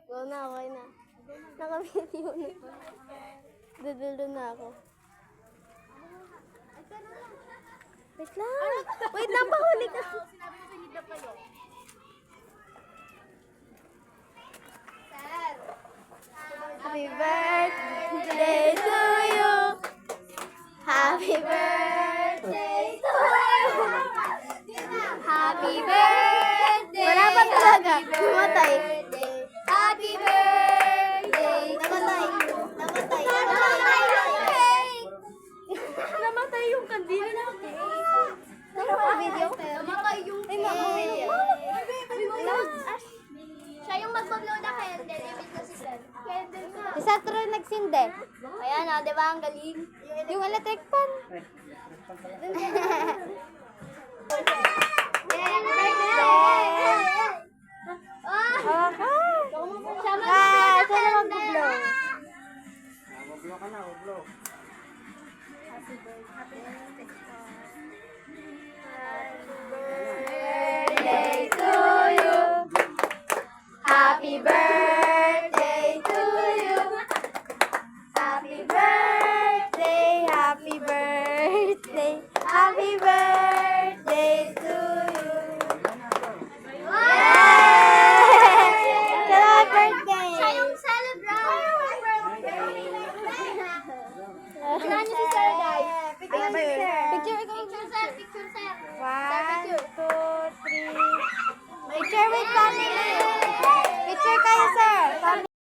Go na, okay na. Naka-video na. Dudulo na ako. Wait lang. Wait lang, pahuli ka. Happy birthday to you. Happy birthday to you. Happy birthday. Wala pa talaga. Namatay. Happy birthday. Namatay. Namatay. Namatay yung kandila natin. Video? Namatay yung video. Siya yung mag-blow na candle. Ibig ko si Seth. Candle ka. Si Seth rin nagsinde. Ayan o, di ba ang galing? Yung electric fan. Sana mag-blow. Mag-blow ka na, mag-blow. Birthday to you. Happy birthday to you. Happy birthday, happy birthday, happy birthday.